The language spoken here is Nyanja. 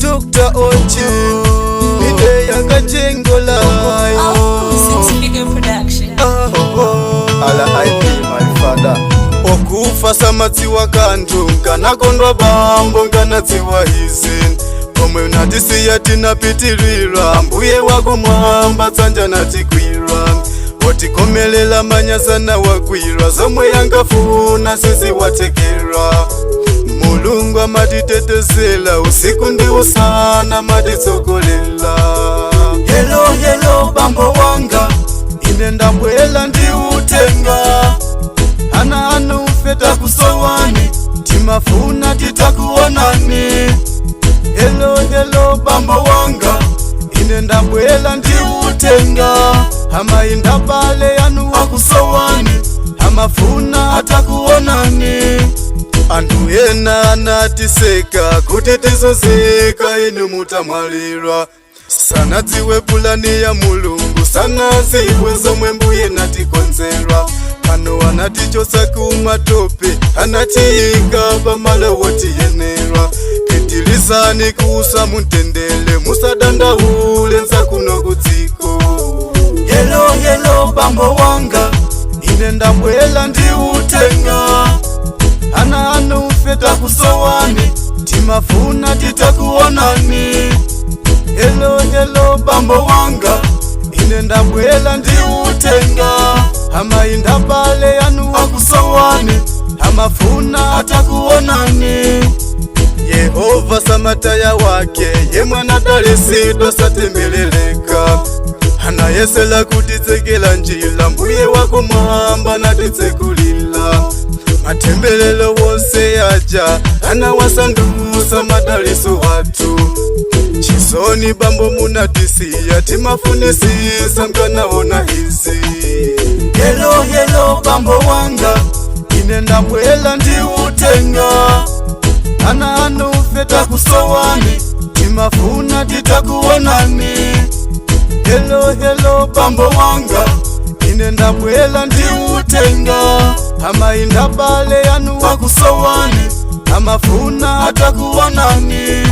Dr. Ochi Ide yakajengola Ala IP my father Okufa samatsiwa kantu Nkanakondwa bambo nkanatsiwa hizi Omwe unatisiya tinapitirira Mbuye wako mwamba tsanja natikwira Otikomelela manyasana wakwira Zomwe yankafuna sisi watekera Mulungu amatitetezela usiku ndi usana matitsogolela Hello hello bambo wanga ine ndabwela ndi utenga Ana anu ufeta kusowani timafuna titakuonani Hello hello bambo wanga ine ndabwela ndi utenga Hama indabale anu wakusowani hamafuna atakuonani Antu ena anatiseka kuti tizozeka inu mutamwalira Sana dziwe pulani ya mulungu sana ziwe zomwe mbuye natikonzera Pano anatichosa kumatope anatiika pamalo wotiyenera Pitilizani kuusa muntendele musadandaule nza kuno kudziko Hello hello bambo wanga ine ndabwela ndi utenga Ana anu ufeta kusowani timafuna titakuonani Hello hello bambo wanga ine ndabwela ndi utenga Hama indabale anu wakusowani hamafuna atakuonani Yehova samataya wake ye mwana dalesido satembeleleka Anayesela kutitsekela njila mbuye wako mwamba natitsekulila Matembelelo wonse yaja anawasandusa madaliso watu Chisoni bambo munatisiya timafunisisa mkanaona hizi Hello hello bambo wanga ine ndabwela ndi utenga Ana anu ufeta kusowani timafuna titakuonani Hello hello bambo wanga ine ndabwela ndi utenga Hama indabale anu wakusowani hamafuna atakuonani